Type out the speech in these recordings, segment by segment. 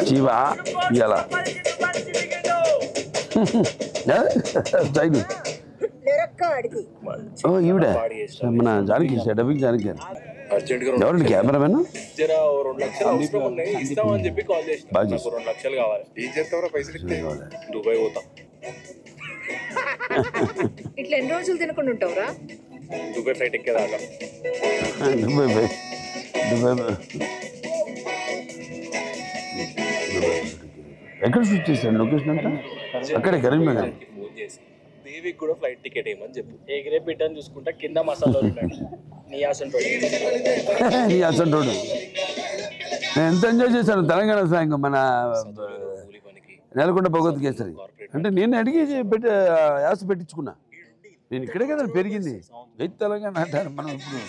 జీవా ఇవాళ ఈవిడ మన జానకి డబ్బింగ్ జానకి ఎవరండి కెమెరామెన్ బాగా దుబాయ్ పోతా ఇట్లా ఎన్ని రోజులు తినకుండా ఉంటావురా దుబాయ్ ఫ్లైట్ ఎక్కేదాకా ఎక్కడ షూట్ చేశారు లొకేషన్ అంతా అక్కడే కరీంనగర్ దేవికి కూడా ఫ్లైట్ టికెట్ ఏమని చెప్పు ఎగిరే బిడ్డని చూసుకుంటా కింద మసాలా నీ అసంటోడు నేను ఎంత ఎంజాయ్ చేశాను తెలంగాణ సాంగ్ మన నెలకొండ భగవత్ కేసరి అంటే నేను అడిగి యాస పెట్టించుకున్నా నేను ఇక్కడే కదా పెరిగింది రైతు తెలంగాణ అంటారు మనం ఇప్పుడు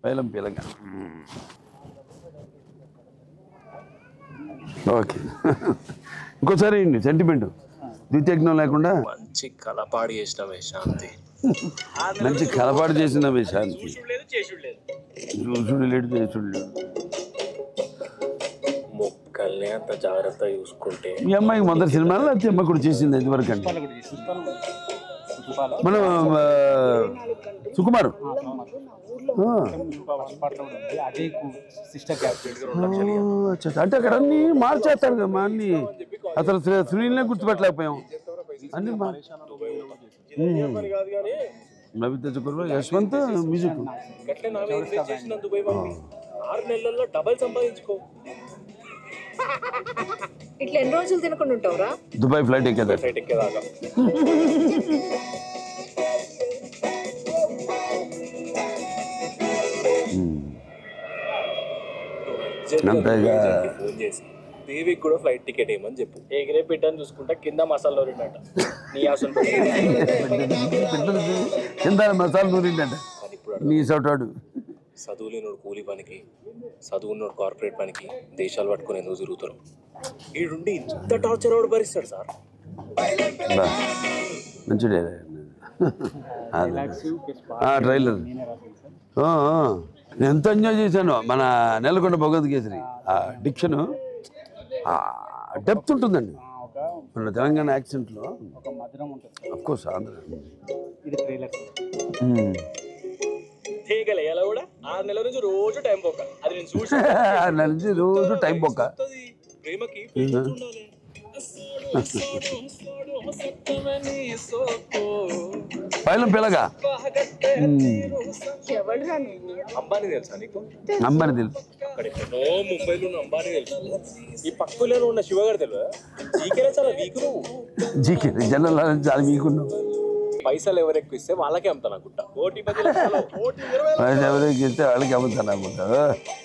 పైలం తెలంగాణ ఓకే ఇంకోసారి సెంటిమెంట్ ద్వితీయజ్ఞం లేకుండా మంచి కలపాడు చేసినవే శాంతి మంచి కలపాటు చేసినవే శాంతి చూసుడు లేడు చేసుడు లేడు మొక్కల్ని అంత జాగ్రత్త చూసుకుంటే మీ అమ్మాయికి మొదటి సినిమాలో అతి అమ్మ కూడా చేసింది ఎంతవరకు అండి మన సుకుమార్ అంటే అక్కడ అన్ని మార్చేస్తారు కదా మా అన్ని అసలు సునీల్నే గుర్తుపెట్టలేకపోయాం అన్ని నవిత చక్రవర్తి యశ్వంత్ మ్యూజిక్ 6 నెలల్లో డబల్ సంపాదించుకో ఇట్లా ఎన్ని రోజులు తినకుండా ఉంటావురా దుబాయ్ ఫ్లైట్ ఎక్కేదాకా ఫోన్ చేసి దేవికి కూడా ఫ్లైట్ టికెట్ ఏమని చెప్పు ఎగిరే బిడ్డని చూసుకుంటా కింద మసాలా నూరిండట నీ అసలు కింద మసాలా నూరిండట నీ సోటాడు చదువులేనోడు కూలి పనికి చదువున్నోడు కార్పొరేట్ పనికి దేశాలు పట్టుకుని ఎందుకు తిరుగుతారు ఈడుండి ఇంత టార్చర్ వాడు భరిస్తాడు సార్ మంచి ట్రైలర్ నేను ఎంత ఎంజాయ్ చేశాను మన నెలకొండ భగవత్ కేసరి ఆ డిక్షన్ డెప్త్ ఉంటుందండి మన తెలంగాణ యాక్సెంట్లో అఫ్కోర్స్ ఆంధ్ర ఎలా కూడా 6 నెలల నుంచి రోజు టైం పోక అది నేను చూసి 6 నెలల నుంచి రోజు టైం పోక ప్రేమకి పైలం పిల్లగా అంబానీ తెలుసా నీకు అంబానీ తెలుసు అక్కడ ఎక్కడో ముంబైలో ఉన్న అంబానీ తెలుసు ఈ పక్కలో ఉన్న శివగారు తెలియదా జీకేనే చాలా వీక్ నువ్వు జీకే జనరల్ చాలా వీకున్నావు పైసలు ఎవరు ఎక్కువ ఇస్తే వాళ్ళకే అమ్ముతాను అనుకుంటా పైసలు ఎవరికి ఇస్తే వాళ్ళకి అమ్ముతాను అనుకుంటా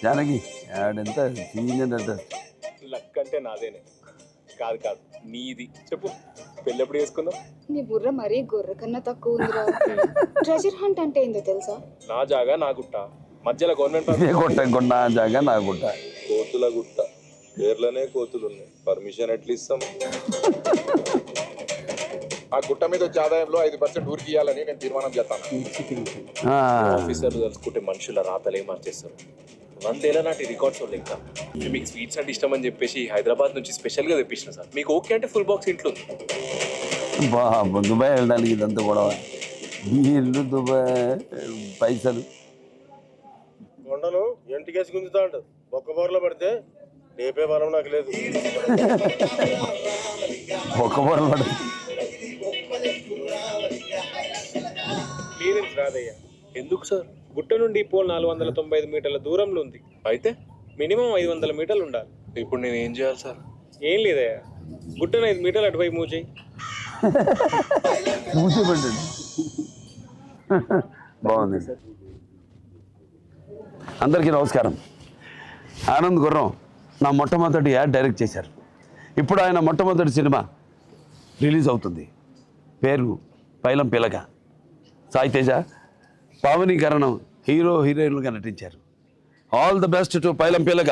జానకి ఆడంతా సీనియర్ అంటే లక్ అంటే నాదేనే కాదు కాదు నీది చెప్పు పెళ్ళి ఎప్పుడు చేసుకుందాం నీ బుర్ర మరీ గొర్రె కన్నా తక్కువ ఉందిరా ట్రెజర్ హంట్ అంటే ఏందో తెలుసా నా జాగా నా గుట్ట మధ్యలో గవర్నమెంట్ గుట్ట నా జాగా నా గుట్ట కోతుల గుట్ట పేర్లనే కోతులు ఉన్నాయి పర్మిషన్ ఎట్లా ఇస్తాం ఆ గుట్ట మీద వచ్చే ఆదాయంలో 5% ఊరికి ఇవ్వాలని నేను తీర్మానం చేస్తాను ఆఫీసర్లు తెలుసుకుంటే మనుషుల రాతలే మార్చేస్తారు 100 ఏళ్ల నాటి రికార్డ్స్ ఉన్నాయి ఇంకా మీకు స్వీట్స్ అంటే ఇష్టం అని చెప్పేసి హైదరాబాద్ నుంచి స్పెషల్గా తెప్పించిన సార్ మీకు ఓకే అంటే ఫుల్ బాక్స్ ఇంట్లో దుబాయ్ వెళ్ళడానికి ఇదంతా కూడా బీర్లు దుబాయ్ పైసలు కొండలు ఎంటికేసి గుంజుతా అంట ఒక్క బోర్లో పడితే లేపే బలం నాకు లేదు ఒక్క బోర్లో పడితే క్లియరెన్స్ రాదయ్యా ఎందుకు సార్ గుట్ట నుండి పోల్ 495 మీటర్ల దూరంలో ఉంది అయితే మినిమం 500 మీటర్లు ఉండాలి ఇప్పుడు నేను ఏం చేయాలి సార్ ఏం లేదయ్యా గుట్టను 5 మీటర్లు అటువైపు మూవ్ చేయి మూసేపండి బాగుంది అందరికీ నమస్కారం ఆనంద్ గుర్రం నా మొట్టమొదటి యాడ్ డైరెక్ట్ చేశారు ఇప్పుడు ఆయన మొట్టమొదటి సినిమా రిలీజ్ అవుతుంది పేరు పైలం పిలక సాయి తేజ పావనీకరణం హీరో హీరోయిన్లుగా నటించారు ఆల్ ద బెస్ట్ టు పైలం పిలక